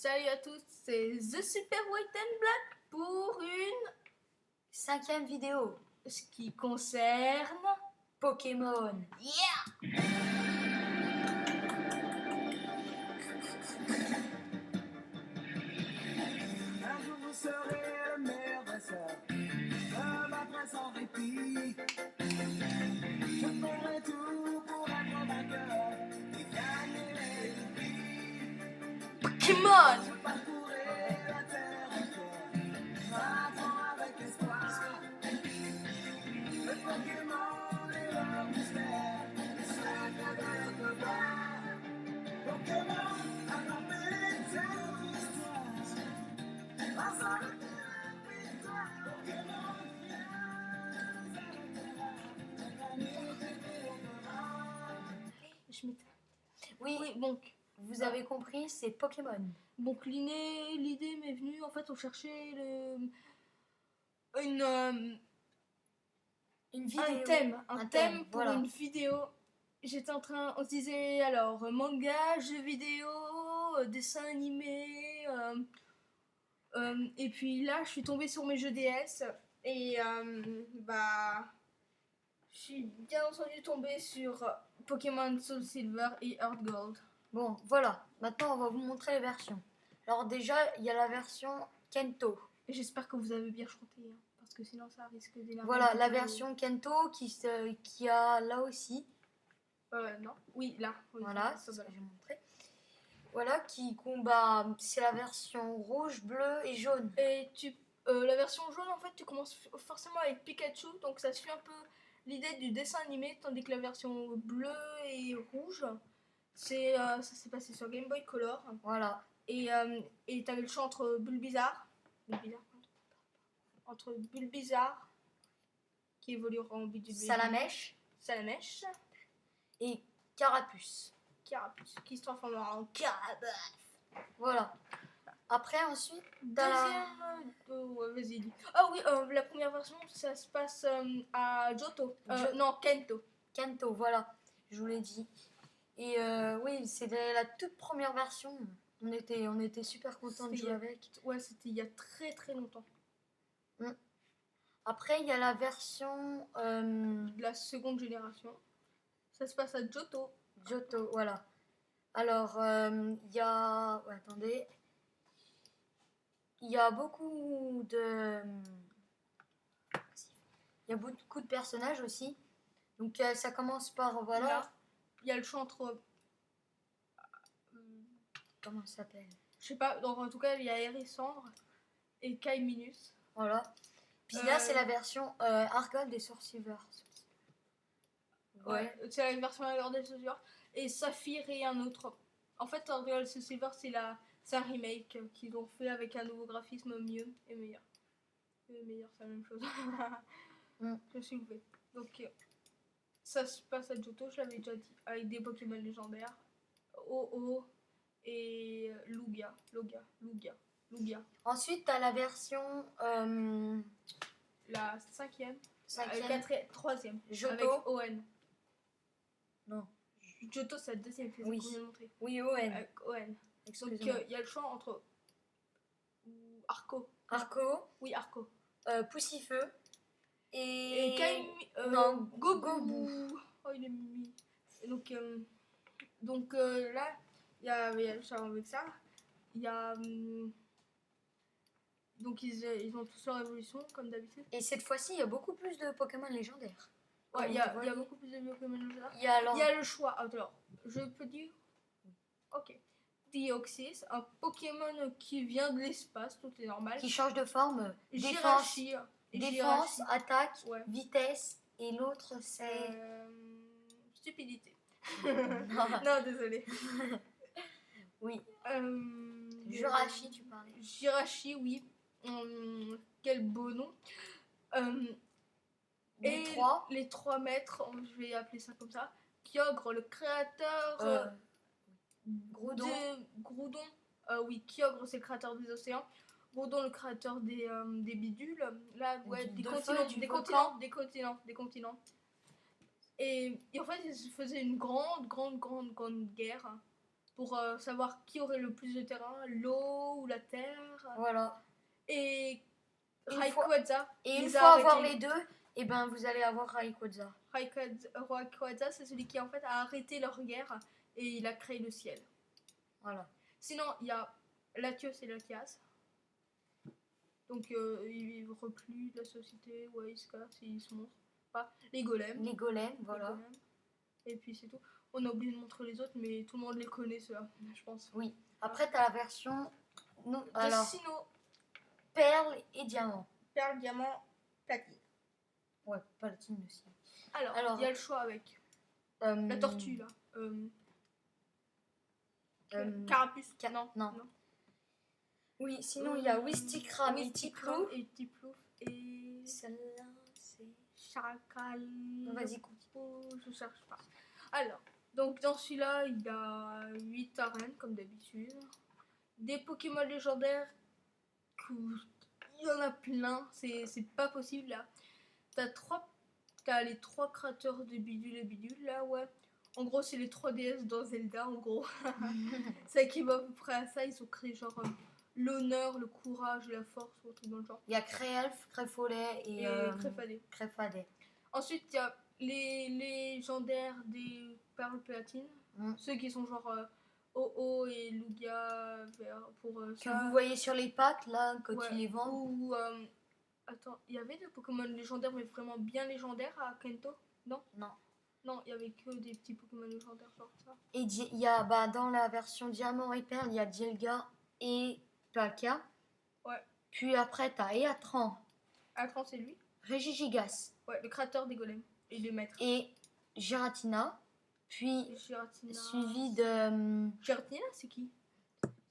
Salut à tous, c'est The Super White and Black pour une 5e vidéo. ce qui concerne Pokémon. Yeah. Un jour vous serez le meilleur dresseur, je battrai sans répit. Je ferai tout pour être vainqueur et gagner les prix. Pokémon. Je parcourrai la terre entière, m'attends avec espoir. Le Pokémon est leur mystère, le secret de notre voir. Pokémon, attrapez cette histoire. Ensemble, victoire. Pokémon, Oui, donc vous avez compris, c'est Pokémon. l'idée m'est venue, en fait on cherchait une Une un vidéo. thème pour voilà. une vidéo. On se disait alors manga, jeux vidéo, dessin animé, et puis là je suis tombée sur mes jeux DS et je suis bien entendu tombée sur Pokémon Soul Silver et Heart Gold. Bon, voilà. Maintenant, on va vous montrer les versions. Alors déjà, il y a la version Kento. Et j'espère que vous avez bien chanté, hein, parce que sinon ça risque d'énerver. Voilà, un peu la le- version Kento qui a là aussi. Non, oui, là. Oui, Voilà, ça c'est ce va que là. j'ai montré. Voilà, qui combat. C'est la version rouge, bleu et jaune. Et la version jaune, en fait, tu commences forcément avec Pikachu, donc ça suit un peu l'idée du dessin animé, tandis que la version bleue et rouge, ça s'est passé sur Game Boy Color. Voilà. Et t'avais le choix entre Bulbizarre, qui évoluera en Salamèche Salamèche, et Carapuce. Carapuce, qui se transformera en Carapuce. Voilà. Après, ensuite, t'as la... Vas-y, dis. Ah oui, la première version, ça se passe à Johto. Non, Kento. Kento, voilà, je vous l'ai dit. Et oui, c'était la toute première version. On était super contents de jouer avec. Ouais, c'était il y a très très longtemps. Après, il y a la version La seconde génération. Ça se passe à Johto. Johto, voilà. Alors, il y a... ouais, attendez. Il y a beaucoup de... Il y a beaucoup de personnages aussi. Donc, ça commence par... Voilà. Là, il y a le choix entre... Comment ça s'appelle? Je sais pas, donc en tout cas, il y a Hérissandre et Kai Minus. Voilà. Puis là, c'est la version Argold des Sorcerer. Ouais, c'est la version Argold des Sorcerer. Et Saphir et un autre. En fait, Argold des Sorcerer, c'est un remake qu'ils ont fait avec un nouveau graphisme mieux et meilleur. Meilleur, c'est la même chose. Je suis loupée. Donc, ça se passe à Johto, je l'avais déjà dit, avec des Pokémon légendaires. Oh et Lugia. Ensuite, tu as la version La cinquième. 5e. Troisième. Johto. Avec ON. Non. Johto, c'est la deuxième, c'est Oui. ce qu'on vient de montrer. Oui, ON. Avec ON. Donc, il y a le choix entre Arco. Oui, Arco. Poussifeu. Et non, Gobou. Oh, il est mimi. Et donc là, il y a le choix avec ça. Il y a... donc ils ont tous leur évolution, comme d'habitude. Et cette fois-ci, il y a beaucoup plus de Pokémon légendaires. Ouais, il y a beaucoup plus de Pokémon légendaires. Il y a le choix. Alors, je peux dire... Ok. Deoxys, un Pokémon qui vient de l'espace, tout est normal. Qui change de forme. Défense, attaque, ouais. vitesse. Et l'autre, c'est... Stupidité. non. Non, désolé. Oui. Jirachi, tu parlais. Jirachi, oui. Quel beau nom. Les trois maîtres, je vais appeler ça comme ça. Kyogre, le créateur Groudon. Groudon. Oui, Kyogre, c'est le créateur des océans. Groudon, le créateur des bidules. Là, ouais, des continents. Et en fait, ils faisaient une grande guerre pour savoir qui aurait le plus de terrain, l'eau ou la terre. Voilà. Et Une fois- Rayquaza, Et une les a fois avoir arrêtés. les deux, et ben vous allez avoir Rayquaza. Rayquaza, c'est celui qui en fait a arrêté leur guerre et il a créé le ciel. Voilà. Sinon, il y a Latios et Latias. Donc, ils recluent de la société, ouais, ils se cassent, ils se montrent. Pas les golems. Les golems, les voilà. golems. Et puis c'est tout. On a oublié de montrer les autres, mais tout le monde les connaît, ceux-là, je pense. Oui. Après, t'as la version. De Alors, Sinnoh, perle et diamant. perle, diamant, platine. Ouais, platine aussi. Alors, il y a le choix avec la tortue, là. Carapuce. Non. non. Oui, sinon il y a Wistikram et Tiplouf. Et Tiplouf. Et. Celle-là, c'est. Chacal. Vas-y, continue. Oh, je cherche pas. Alors, donc dans celui-là, il y a 8 arènes, comme d'habitude. Des Pokémon légendaires. Il y en a plein. C'est pas possible, là. T'as les 3 créateurs de Bidule et Bidule, là, ouais. En gros, c'est les 3 DS dans Zelda, en gros. Ça équivaut à peu près à ça. Ils ont créé genre l'honneur, le courage, la force, ou un truc dans le genre. Il y a Créelf, Créfolet et Créfadé. Créfadet. Ensuite, il y a les légendaires des perles platines. Ceux qui sont genre OO et Lugia pour Que ça. vous voyez sur les packs, là, quand Ouais. ils les vendent. Ou, attends, il y avait des Pokémon légendaires, mais vraiment bien légendaires à Kento? Non? Non. Non, il y avait que des petits Pokémon légendaires genre ça. Et il y a, dans la version Diamant et Perle, il y a Dialga et Palkia. Ouais. Puis après, t'as Eatran, Atran, c'est lui? Regigigas Ouais, le créateur des golems et des maîtres. et Giratina. Puis Giratina. suivi de Giratina, c'est qui?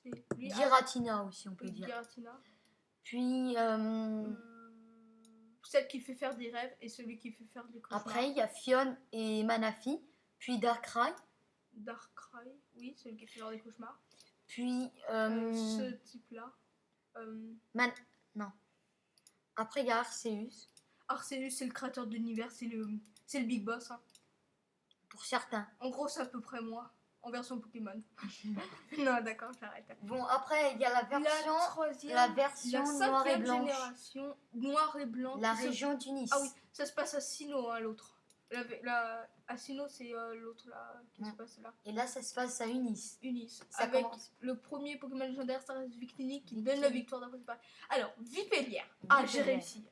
C'est lui. Giratina aussi, on peut dire. Giratina. Puis Celle qui fait faire des rêves et celui qui fait faire des cauchemars. après, il y a Fion et Manafi. Puis Darkrai. Darkrai, oui, celui qui fait faire des cauchemars. Puis Ce type-là. non. Après, il y a Arceus. Arceus, c'est le créateur de l'univers, c'est le big boss. Hein. Pour certains. En gros, c'est à peu près moi, en version Pokémon. Non, d'accord, j'arrête. Bon, après, il y a la version la noir et 5e blanche. génération, noir et blanc. La région Tunis. Ah oui, ça se passe à Sinnoh, hein, l'autre. À Sinnoh, c'est l'autre là qui se passe là. Et là, ça se passe à Unis. Unis. Ça avec commence. le premier Pokémon légendaire, ça reste Victini, qui Victini. donne la victoire d'après c'est pareil. Alors, Vipellière. Ah, j'ai Vipellière. réussi.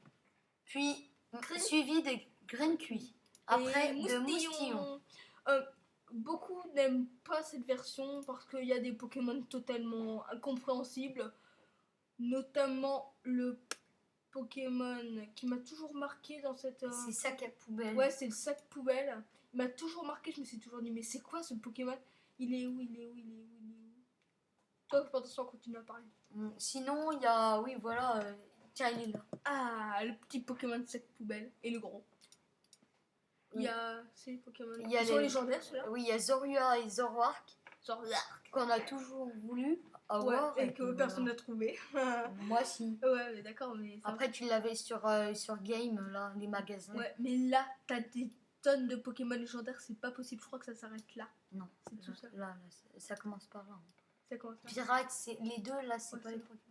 Puis, suivi de Grencuit. Après, Et de Moustillon. Beaucoup n'aiment pas cette version parce qu'il y a des Pokémon totalement incompréhensibles. Notamment le Pokémon qui m'a toujours marqué dans cette... C'est sac à poubelle. Ouais, c'est le sac poubelle. Il m'a toujours marqué, je me suis toujours dit, mais c'est quoi ce Pokémon? Il est où? Toi, fais attention, continue à parler. Sinon, il y a... Oui, voilà. Tiens, il est là. Ah, le petit Pokémon de sac poubelle et le gros. Il y a ces Pokémon. Il y a Ils sont les- légendaires, ceux-là. Oui, il y a Zorua et Zoroark Genre, qu'on a toujours voulu ouais, avoir. et que puis personne voilà. n'a trouvé. Moi, si. Ouais, mais d'accord, mais ça... Après, tu l'avais sur Game, là, les magasins. Ouais, mais là, t'as des tonnes de Pokémon légendaires, c'est pas possible. Je crois que ça s'arrête là. Non, C'est tout ça. là, ça commence par là. Ça commence là. Pirate, c'est les deux là, c'est Ouais, pas c'est les bon. Pokémon.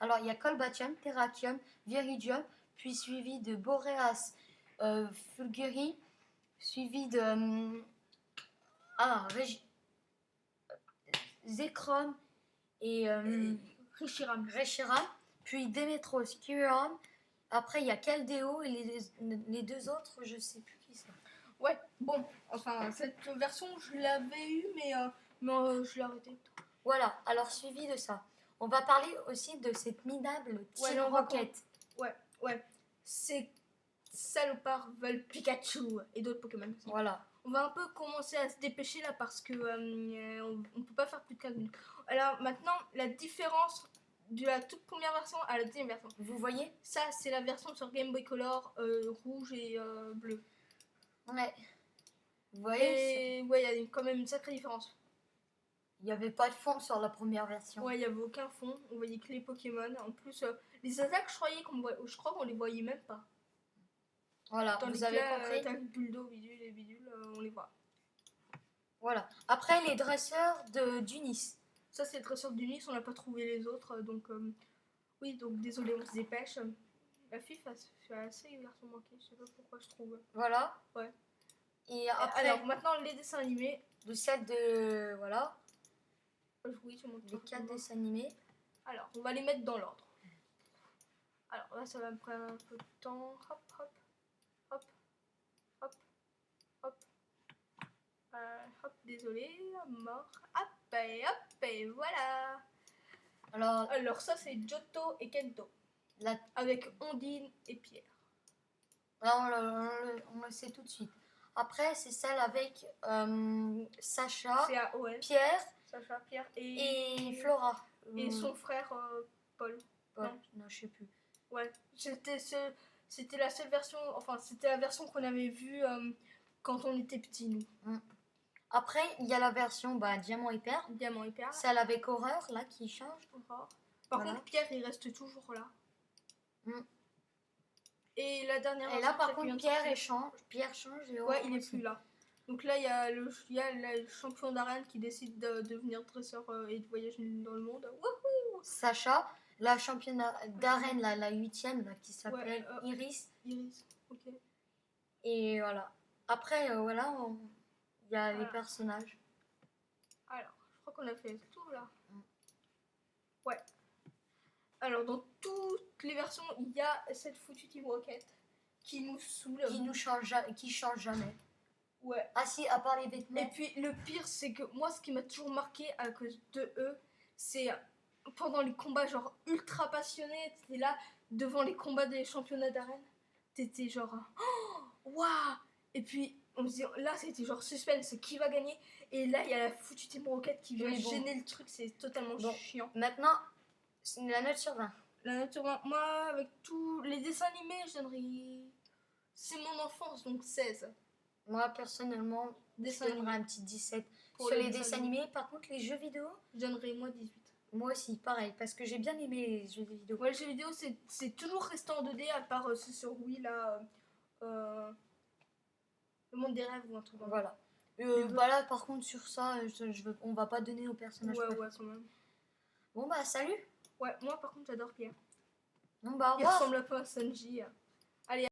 Alors il y a Colbatium, Terrakium, Viridium, puis suivi de Boreas, Fulguri, suivi de Zekrom et Reshiram. Reshiram, puis Demetros, Kyurem. Après il y a Keldeo et les deux autres, je sais plus qui c'est. Ouais, bon, enfin, cette version, je l'avais eue, mais je l'ai arrêtée. Voilà, alors suivi de ça. On va parler aussi de cette minable Ouais, Team on va Rocket. Ouais. Ces salopards veulent Pikachu et d'autres Pokémon. Voilà. On va un peu commencer à se dépêcher là parce que on peut pas faire plus de 15 minutes. Alors maintenant, la différence de la toute première version à la deuxième version. Vous voyez? Ça, c'est la version sur Game Boy Color rouge et bleu. Ouais. Vous voyez? Et ouais, il y a quand même une sacrée différence. Il n'y avait pas de fond sur la première version. Ouais, il n'y avait aucun fond. On voyait que les Pokémon. En plus, les attaques, je crois qu'on les voyait même pas. Voilà, Tandis vous avez que là, compris? attaque Buldo, bidule et bidule, on les voit. Voilà. Après, les dresseurs d'Unis. Ça, c'est le dresseur du Nice, on n'a pas trouvé les autres. Donc, oui, donc désolé, on se dépêche. La FIFA fait assez version manquée, je sais pas pourquoi je trouve. Voilà. Ouais. Et après, Alors, maintenant, les dessins animés. de celle de. Voilà. Oui, je montre Les 4 dessins animés. Alors, on va les mettre dans l'ordre. Alors, là, ça va me prendre un peu de temps. Hop, hop, hop, hop, hop. Hop, désolé, mort. Hop, et voilà. Alors, ça, c'est Giotto et Kento. La... Avec Ondine et Pierre. Là, on le sait tout de suite. Après, c'est celle avec Sacha, C'est à OL. Pierre Sacha, Pierre et Flora. Et son frère Paul. Paul. Non. Non, je sais plus. Ouais, c'était la seule version, enfin, c'était la version qu'on avait vue quand on était petits, nous. Après, il y a la version Diamant et Perle. Diamant et Perle. Celle avec Horreur, là, qui change. Par Voilà. contre, Pierre, il reste toujours là. Mm. Et la dernière Et là, version, par celle qui contre, vient de sortir, Pierre change. Et ouais, Horreur il est aussi. plus là. Donc là, il y a le champion d'arène qui décide de devenir dresseur et de voyager dans le monde. Wouhou! Sacha, la championne d'arène, la 8e, là, qui s'appelle Iris. Iris, ok. Et voilà. Après, voilà, il y a les Voilà. personnages. Alors, je crois qu'on a fait le tour là. Mm. Ouais. Alors, dans toutes les versions, il y a cette foutue Team Rocket qui nous saoule. Qui change jamais. Ouais. Ah si, à part les vêtements. Et puis, le pire, c'est que moi, ce qui m'a toujours marqué à cause de eux, c'est pendant les combats, genre ultra passionnés, t'étais là devant les combats des championnats d'arène. T'étais genre, waouh! Et puis, on se dit, là, c'était genre suspense, qui va gagner? Et là, il y a la foutue Team Rocket qui vient gêner le truc, c'est totalement chiant. Maintenant, c'est la note sur 20. La note sur 20, moi, avec tous les dessins animés, je donnerais. C'est mon enfance, donc 16. Moi, personnellement, je donnerais un petit 17 Pour sur les dessins animés. Par contre, les jeux vidéo, je donnerais moi 18. moi aussi, pareil, parce que j'ai bien aimé les jeux vidéo. Ouais, le jeu vidéo, c'est toujours resté en 2D, à part ceux sur Wii, là. Le monde des rêves ou un truc comme ça. Voilà. Là, par contre, sur ça, on va pas donner aux personnages. Ouais, quand même. Bon, salut. Ouais, moi, par contre, j'adore Pierre. Bon, au Il revoir. ressemble un peu à Sanji.